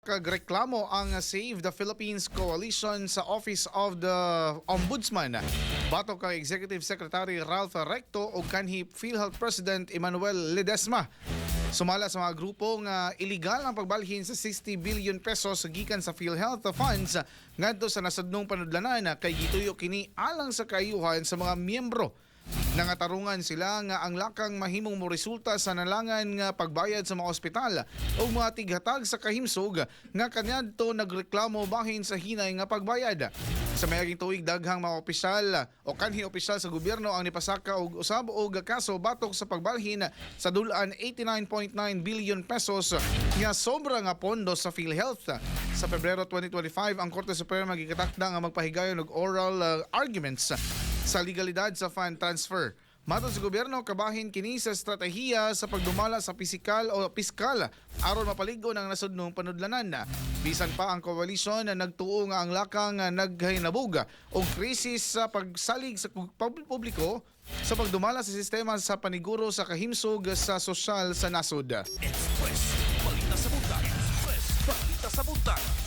Kagreklamo ang Save the Philippines Coalition sa Office of the Ombudsman. Bato kay Executive Secretary Ralph Recto o kanhi PhilHealth President Emmanuel Ledesma. Sumala sa mga grupong iligal ang pagbalhin sa 60 billion pesos gikan sa PhilHealth funds ngadto sa nasudnong panudlanan kay gituyo kini alang sa kaayuhan sa mga miyembro. Nangatarungan sila nga ang lakang mahimong mo resulta sa nalangan nga pagbayad sa mga ospital o mga tighatag sa kahimsog nga kaniadto nagreklamo bahin sa hinay nga pagbayad. Sa mayaging tuig daghang mga opisyal o kanhi opisyal sa gobyerno ang nipasaka og usab og kaso batok sa pagbalhin sa dulan 89.9 billion pesos nga sobra nga pondo sa PhilHealth. Sa Pebrero 2025 ang Korte Suprema gikatakda nga magpahigayon og oral arguments sa legalidad sa fund transfer. Matod sa gobyerno, kabahin kini sa estratehiya sa pagdumala sa pisikal aron mapaligon ang nasudnong panudlanan. Bisan pa ang koalisyon na nagtuo nga ang lakang naghinabog og krisis sa pagsalig sa publiko sa pagdumala sa sistema sa paniguro sa kahimsog sa sosyal sa nasod. Express, balita sa buntag. Express, balita sa buntag.